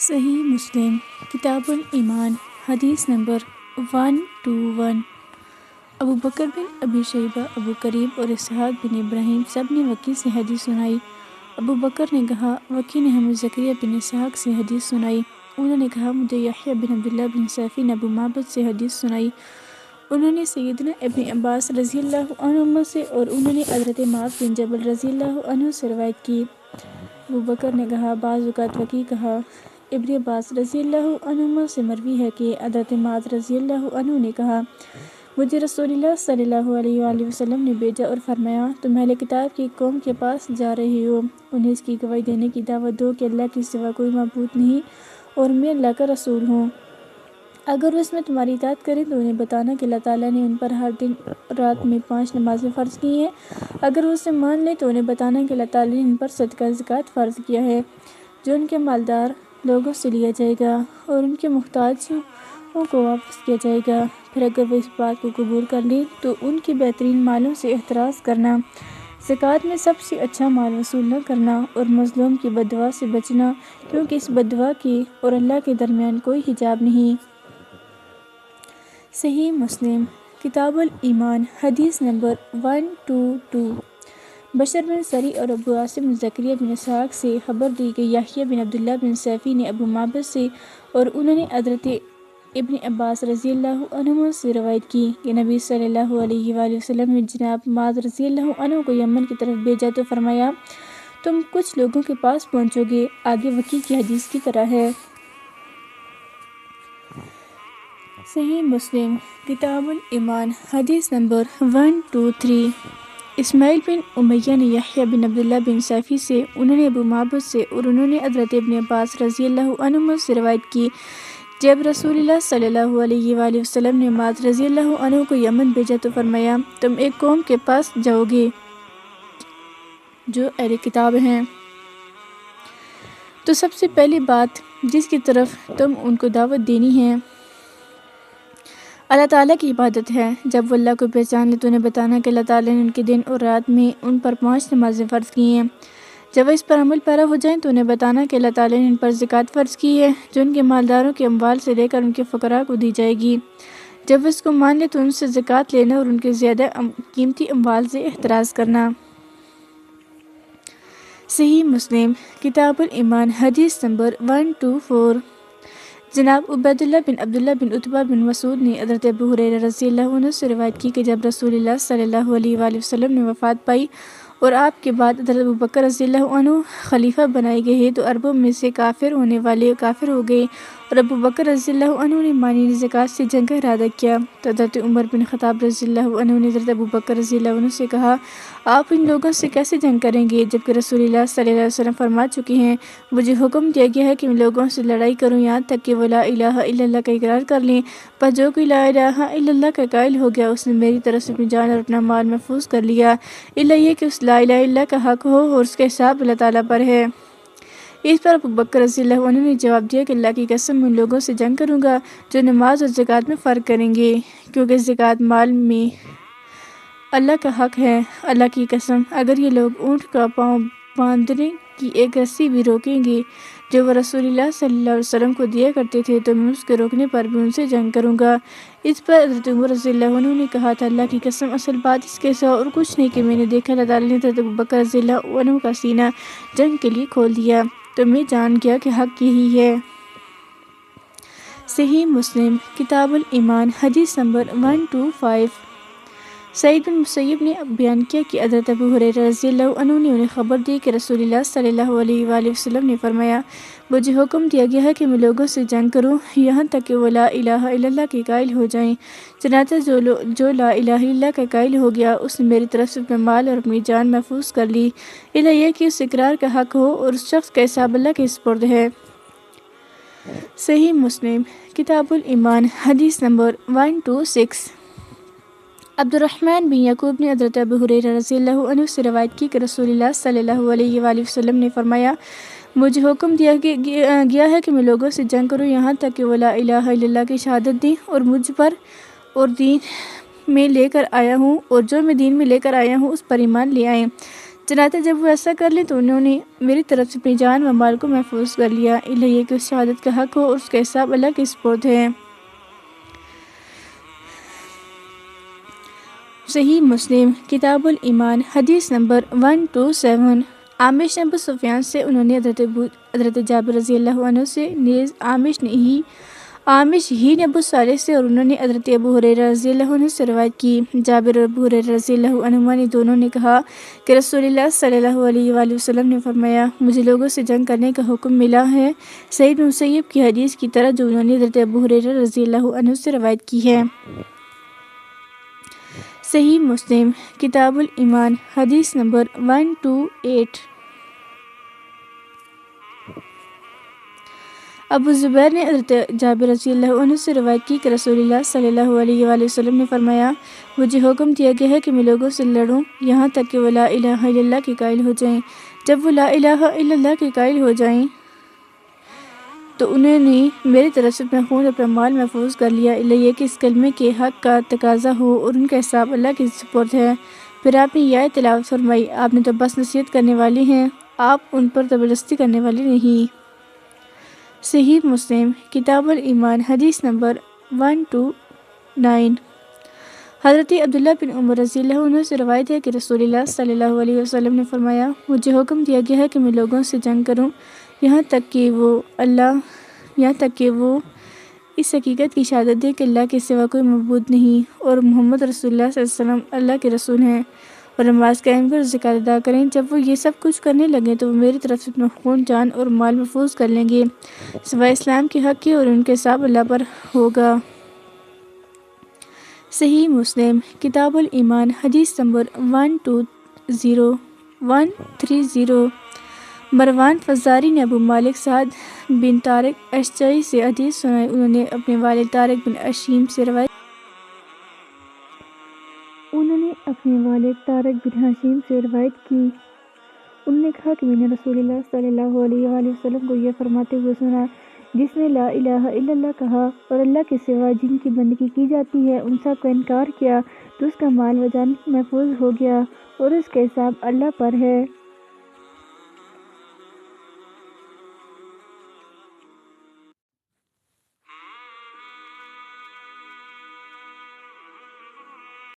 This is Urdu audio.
صحیح مسلم کتاب الایمان حدیث نمبر 121۔ ابو بکر بن ابی شیبہ، ابو کریب اور اسحاق بن ابراہیم سب نے وکیع سے حدیث سنائی۔ ابو بکر نے کہا، وکیع نے ہمیں زکریا بن اسحاق سے حدیث سنائی۔ انہوں نے کہا، مجھے یحییٰ بن عبداللہ بن صافی نے ابو معبد سے حدیث سنائی۔ انہوں نے سیدنا ابن عباس رضی اللہ عنہما سے اور انہوں نے حضرت معاذ بن جبل رضی اللہ عنہ سے روایت کی۔ ابو بکر نے کہا، بعض اوقات وکیع کہا، ابن عباس رضی اللہ عنہما سے مروی ہے کہ حضرت معاذ رضی اللہ عنہ نے کہا، مجھے رسول اللہ صلی اللہ علیہ وآلہ وسلم نے بھیجا اور فرمایا، تم اہل کتاب کی قوم کے پاس جا رہے ہو، انہیں اس کی گواہی دینے کی دعوت دو کہ اللہ کے سوا کوئی معبود نہیں اور میں اللہ کا رسول ہوں۔ اگر وہ اس میں تمہاری اطاعت کریں تو انہیں بتانا کہ اللہ تعالیٰ نے ان پر ہر دن رات میں 5 نمازیں فرض کی ہیں۔ اگر وہ اسے مان لیں تو انہیں بتانا کہ اللہ تعالیٰ نے ان پر صدقہ زکوٰۃ فرض کیا ہے، جو ان کے مالدار لوگوں سے لیا جائے گا اور ان کے محتاجوں کو واپس کیا جائے گا۔ پھر اگر وہ اس بات کو قبول کر لیں تو ان کی بہترین مالوں سے احتراز کرنا، زکوٰۃ میں سب سے اچھا مال وصول نہ کرنا اور مظلوم کی بد دعا سے بچنا، کیونکہ اس بد دعا کے اور اللہ کے درمیان کوئی حجاب نہیں۔ صحیح مسلم کتاب الایمان حدیث نمبر 122۔ بشر بن سری اور ابو عاصم نے زکریا بن اسحاق سے خبر دی کہ یحییٰ بن عبداللہ بن صافی نے ابو معبد سے اور انہوں نے حضرت ابن عباس رضی اللہ عنہما سے روایت کی کہ نبی صلی اللہ علیہ وآلہ وسلم نے جناب معاذ رضی اللہ عنہ کو یمن کی طرف بھیجا تو فرمایا، تم کچھ لوگوں کے پاس پہنچو گے۔ آگے وکیع کی حدیث کی طرح ہے۔ صحیح مسلم کتاب الایمان حدیث نمبر 123۔ اسماعیل بن امیہ نے یحییٰ بن عبداللہ بن صافی سے، انہوں نے ابو معبد سے اور انہوں نے حضرت ابن عباس رضی اللہ عنہما سے روایت کی، جب رسول اللہ صلی اللہ علیہ وآلہ وسلم نے معاذ رضی اللہ عنہ کو یمن بھیجا تو فرمایا، تم ایک قوم کے پاس جاؤ گے جو اہل کتاب ہیں، تو سب سے پہلی بات جس کی طرف تم ان کو دعوت دینی ہے اللہ تعالیٰ کی عبادت ہے۔ جب وہ اللہ کو پہچان لے تو انہیں بتانا کہ اللہ تعالیٰ نے ان کے دن اور رات میں ان پر 5 نمازیں فرض کی ہیں۔ جب وہ اس پر عمل پیرا ہو جائیں تو انہیں بتانا کہ اللہ تعالیٰ نے ان پر زکوٰۃ فرض کی ہے، جو ان کے مالداروں کے اموال سے لے کر ان کے فقراء کو دی جائے گی۔ جب وہ اس کو مان لے تو ان سے زکوٰۃ لینا اور ان کے زیادہ قیمتی اموال سے احتراز کرنا۔ صحیح مسلم کتاب الایمان حدیث نمبر 124۔ جناب عبیداللہ بن عبداللہ بن عتبہ بن مسعود نے حضرت ابو ہریرہ رضی اللہ عنہ سے روایت کی کہ جب رسول اللہ صلی اللہ علیہ وآلہ وسلم نے وفات پائی اور آپ کے بعد حضرت ابو بکر رضی اللہ عنہ خلیفہ بنائے گئے تو عربوں میں سے کافر ہونے والے کافر ہو گئے اور ابو بکر رضی اللہ عنہ نے مانع زکوٰۃ سے جنگ کا ارادہ کیا تو حضرت عمر بن خطاب رضی اللہ عنہ نے حضرت ابو بکر رضی اللہ عنہ سے کہا، آپ ان لوگوں سے کیسے جنگ کریں گے جبکہ رسول اللہ صلی اللہ علیہ وسلم فرما چکے ہیں، مجھے حکم دیا گیا ہے کہ میں لوگوں سے لڑائی کروں یہاں تک کہ وہ لا الہ الا اللہ کا اقرار کر لیں، پر جو کوئی لا الہ الا اللہ کا قائل ہو گیا اس نے میری طرف سے اپنی جان اور اپنا مال محفوظ کر لیا، الا یہ کہ اس لا الہ الا اللہ کا حق ہو اور اس کا حساب اللہ تعالیٰ پر ہے۔ اس پر ابو بکر رضی اللہ عنہ نے جواب دیا کہ اللہ کی قسم میں ان لوگوں سے جنگ کروں گا جو نماز اور زکوٰۃ میں فرق کریں گے، کیونکہ زکوٰۃ مال میں اللہ کا حق ہے۔ اللہ کی قسم اگر یہ لوگ اونٹ کا پاؤں باندھنے کی ایک رسی بھی روکیں گے جو وہ رسول اللہ صلی اللہ علیہ وسلم کو دیا کرتے تھے تو میں اس کے روکنے پر بھی ان سے جنگ کروں گا۔ اس پر حضرت عمر رضی اللہ عنہ نے کہا تھا، اللہ کی قسم اصل بات اس کے سوا اور کچھ نہیں کہ میں نے دیکھا اللہ تعالیٰ نے حضرت ابو بکر رضی اللہ عنہ کا سینہ جنگ کے لیے کھول دیا تو میں جان گیا کہ حق یہی ہے۔ صحیح مسلم کتاب الایمان حدیث نمبر 125۔ سعید بن مسیب نے بیان کیا کہ حضرت ابو ہریرہ رضی اللہ عنہ نے انہیں خبر دی کہ رسول اللہ صلی اللہ علیہ وآلہ وسلم نے فرمایا، مجھے حکم دیا گیا ہے کہ میں لوگوں سے جنگ کروں یہاں تک کہ وہ لا الہ الا اللہ کے قائل ہو جائیں، چنانچہ جو لا الہ الا اللہ کا قائل ہو گیا اس نے میری طرف سے اپنا مال اور اپنی جان محفوظ کر لی، الا یہ کہ اس اقرار کا حق ہو اور اس شخص کا حساب اللہ کے سپرد ہے۔ صحیح مسلم کتاب الایمان حدیث نمبر 126۔ عبد الرحمن بن یعقوب نے حضرت ابو ہریرہ رضی اللہ عنہ سے روایت کی کہ رسول اللہ صلی اللہ علیہ وآلہ وسلم نے فرمایا، مجھے حکم دیا گیا ہے کہ میں لوگوں سے جنگ کروں یہاں تک کہ وہ لا الہ الا اللہ کی شہادت دیں اور مجھ پر اور دین میں لے کر آیا ہوں اور جو میں دین میں لے کر آیا ہوں اس پر ایمان لے آئیں۔ چنانچہ جب وہ ایسا کر لیں تو انہوں نے میری طرف سے اپنی جان و مال کو محفوظ کر لیا، الہی کہ اس شہادت کا حق ہو اور اس کا حساب اللہ کے سپرد ہے۔ صحیح مسلم کتاب الایمان حدیث نمبر 127۔ عامش نے ابو سفیان سے، انہوں نے حضرت جابر رضی اللہ عنہ سے، نیز عامش ہی نے ابو صالح سے، اور انہوں نے حضرت ابو ہریرہ رضی اللہ عنہ سے روایت کی۔ جابر اور ابو ہریرہ رضی اللہ عنہما نے دونوں نے کہا کہ رسول اللہ صلی اللہ علیہ وآلہ وسلم نے فرمایا، مجھے لوگوں سے جنگ کرنے کا حکم ملا ہے، سعید بن مسیب کی حدیث کی طرح جو انہوں نے حضرت ابو ہریرہ رضی اللہ عنہ سے روایت کی ہے۔ صحیح مسلم کتاب الایمان حدیث نمبر 128۔ ابو زبیر نے حضرت جابر رضی اللہ عنہ سے روایت کی کہ رسول اللہ صلی اللہ علیہ وآلہ وسلم نے فرمایا، مجھے حکم دیا گیا ہے کہ میں لوگوں سے لڑوں یہاں تک کہ وہ لا الہ الا اللہ کے قائل ہو جائیں۔ جب وہ لا الہ الا اللہ کے قائل ہو جائیں تو انہوں نے میری طرف سے اپنا خون اور اپنا مال محفوظ کر لیا، الہی کہ اس کلمے کے حق کا تقاضا ہو اور ان کا حساب اللہ کے سپرد ہے۔ پھر آپ نے یہ آیت تلاوت فرمائی، آپ نے تو بس نصیحت کرنے والے ہیں، آپ ان پر زبردستی کرنے والے نہیں۔ صحیح مسلم کتاب الایمان حدیث نمبر 129۔ حضرت عبداللہ بن عمر رضی اللہ عنہ سے روایت ہے کہ رسول اللہ صلی اللہ علیہ وسلم نے فرمایا، مجھے حکم دیا گیا ہے کہ میں لوگوں سے جنگ کروں یہاں تک کہ وہ اس حقیقت کی شہادت دے کہ اللہ کے سوا کوئی معبود نہیں اور محمد رسول اللہ صلی اللہ علیہ وسلم اللہ کے رسول ہیں، اور نماز قائم کر زکوٰۃ ادا کریں۔ جب وہ یہ سب کچھ کرنے لگیں تو وہ میری طرف سے اپنا خون، جان اور مال محفوظ کر لیں گے سوائے اسلام کے حق کے، اور ان کے حساب اللہ پر ہوگا۔ صحیح مسلم کتاب الایمان حدیث نمبر 130۔ مروان فزاری نے ابو مالک سعد بن طارق اشجعی سے حدیث سنائی، انہوں نے اپنے والد طارق بن حشیم سے روایت کی۔ انہوں نے کہا کہ میں نے رسول اللہ صلی اللہ علیہ وآلہ وسلم کو یہ فرماتے ہوئے سنا، جس نے لا الہ الا اللہ کہا اور اللہ کے سوا جن کی بندگی کی جاتی ہے ان سب کا انکار کیا تو اس کا مال و جان محفوظ ہو گیا اور اس کا حساب اللہ پر ہے۔